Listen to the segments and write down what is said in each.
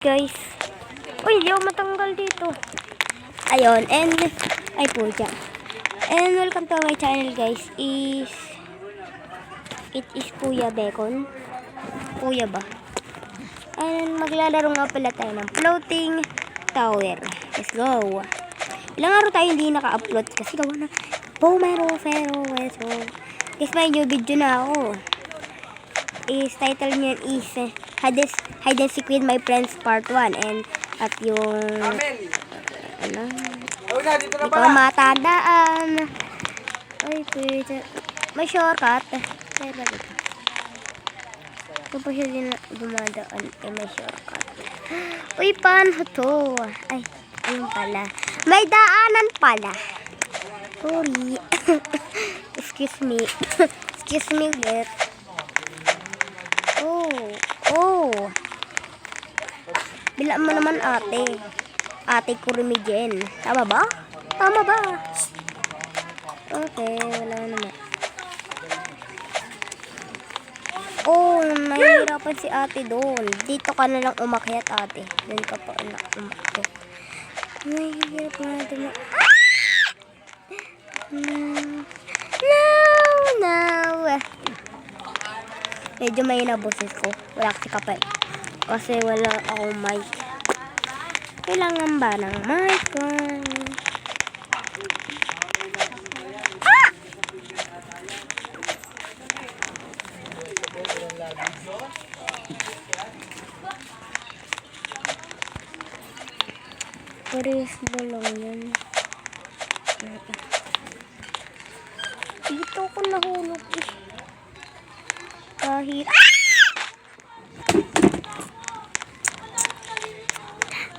Guys. Uy, hindi ako matanggal dito. Ayun, and ay po dyan. And welcome to my channel guys. It is Kuya Bacon. Kuya ba? And maglalaro nga pala tayo ng floating tower. Let's go. Ilang araw tayo hindi naka-upload kasi gawa na pero guys, may new video na ako. Title niya is Hide and Seek with My Friends Part 1. And at yung ano, hindi ko matandaan. Ay, may shortcut. Pero dito. Kung pa siya din dumadaan, may shortcut. Uy, paano to? Ay, ayun pala. May daanan pala. Sorry. Excuse me. Excuse me ulit. Oh. Bilaan mo naman ate. Ate Kurumi Jen. Tama ba? Tama ba? Okay, wala naman. Oh, nahihirapan si ate doon. Dito ka na lang umakyat ate. Doon ka pa umakyat. Nahihirapan natin na. No. Medyo may naboses ko. Wala kasi kapal. Kasi wala akong mic. Kailangan ba ng mic ko? Pares ba lang yan? Dito ko nahulog eh. Kahit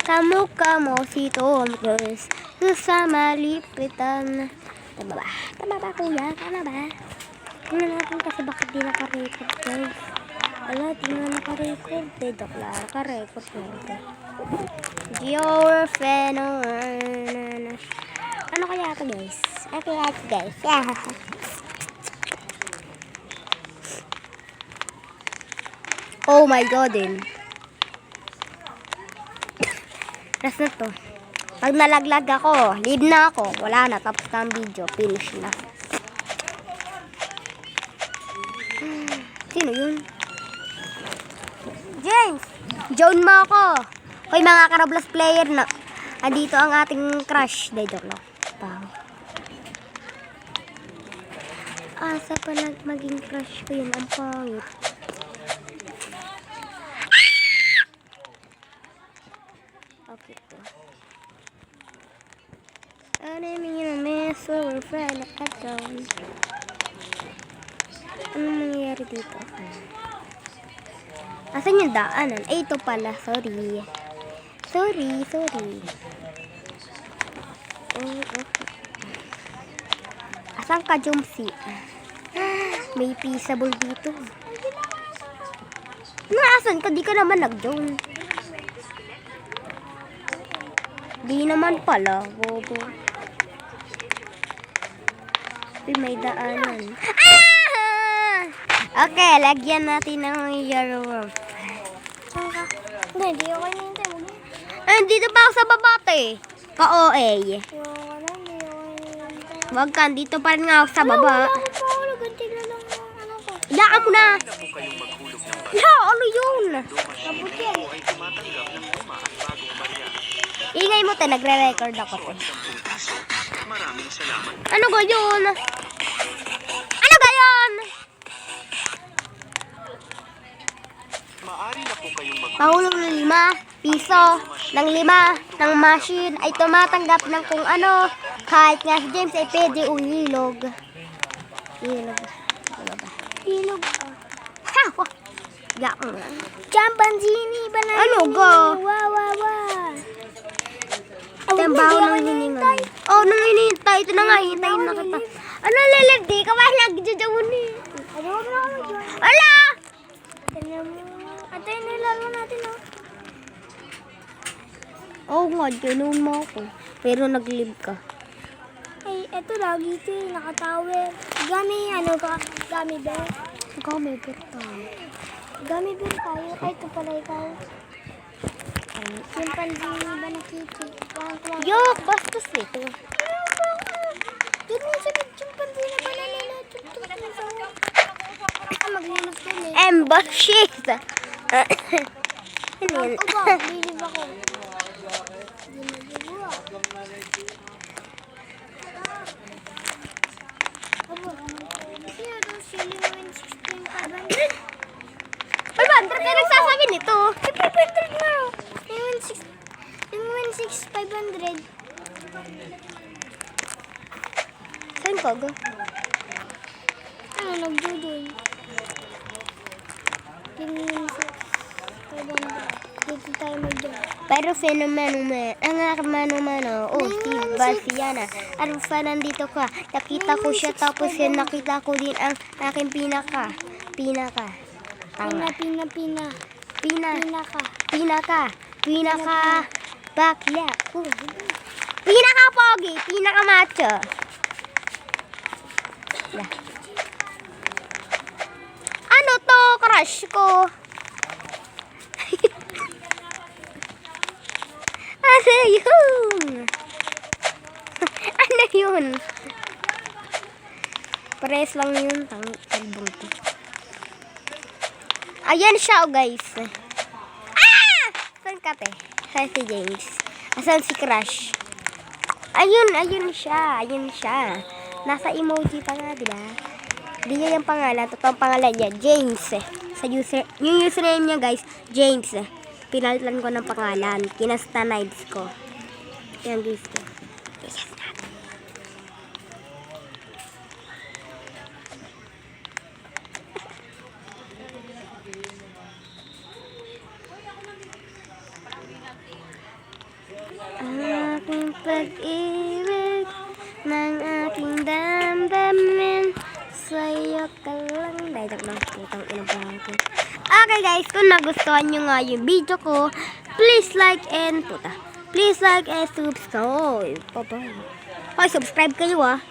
Kamu si Tom Cruise sa malipitan. Tama ba? Tama ba kuya? Tama ba? Tingnan natin kasi bakit di naka-record guys. Wala, di na naka-record. Joke lang, naka-record na. Your phenomenon. Ano kaya ito guys? Oh my god din. Last na to. Pag nalaglag ako, leave na ako. Wala na, tapos na ang video. Finish na. Sino yun? James! Join mo ako. Hoy mga Karoblas player na. Andito ang ating crush. Joke lang. Asa pa maging crush ko yun. Ang pangit. Okay po. Ano yung mess over friend at down? Anong mangyayari dito? Asan yung daanan? Ay, ito pala. Sorry. Oh, okay. Asan ka, Jumsi? May peaceable dito. Asan ka? Di ka naman nag-join. Di naman pala, bobo. May daanan. Okay, lagyan natin ng yellow room. Hindi ako hinihintay mo. Dito pa ako sa babate. Ka-OA. Wag ka, dito pa rin nga ako sa baba. Iyaan mo na. Ano yun? Ingay mo, nagre-record ako. Ano ba yun? Pahulog ng 5 piso ng 5 ng machine ay tumatanggap ng kung ano. Kahit nga si James ay pwede ulilog. Ilog. Champanzini ba na? Ano ga? Tambaho ng hiningan. Oh, nang hinihintay. Ito na nga, hintayin na kita. Ano, lilig? Di ka ba nagjajawan eh? Ala! Ate, nilaro natin oh. Nga, ganoon mo ako. Pero nag-live ka. Ay, eto lagi ito eh, nakatawer. Gummy bear tayo. Ay, ito pala ikaw. Chimpanzee ba nakiki? Yok, bastos nito. Doon mo sa chimpanzee na banana na tutok na sa maglilog ko eh. Bullshit. Ano yan? Aba, bilib ako. Ginagawa. Aba, siya daw sili mo yung 16,500. 500 ka nagsasabi nito. 500 na. Yung 6,500. Saan ka ga? Ano, nagdudun. Yung 6,500. Dito tayo magdudun. Pero ang mano-mano, si Basiana. Arufa, nandito ka. Nakita ko siya, tapos yun, nakita ko din ang aking pinaka. Tanga. Pinaka. Bakla. Pinaka pogi, pinaka macho. Yeah. Ano to, crush ko? Ano yun? Ano yun? Pares lang yun. Talbong to. Ayan siya, guys. Ah! Saan ka, te? Saan si James? Asan si Crush? Ayun siya. Nasa emoji pa nga, diba? Hindi niya yung pangalan. Totoong pangalan niya, James. Yung username niya, guys, James. Pinalitan ko ng pangalan. Kinastanize ko. Yan, guys. Ang aking pag-ibig ng aking damdamin sa'yo ka lang. Dahil lang putang ilang pangalan. Okay guys, kung nagustuhan nyo nga yung video ko, please like and subscribe. Bye-bye. Subscribe kayo ah.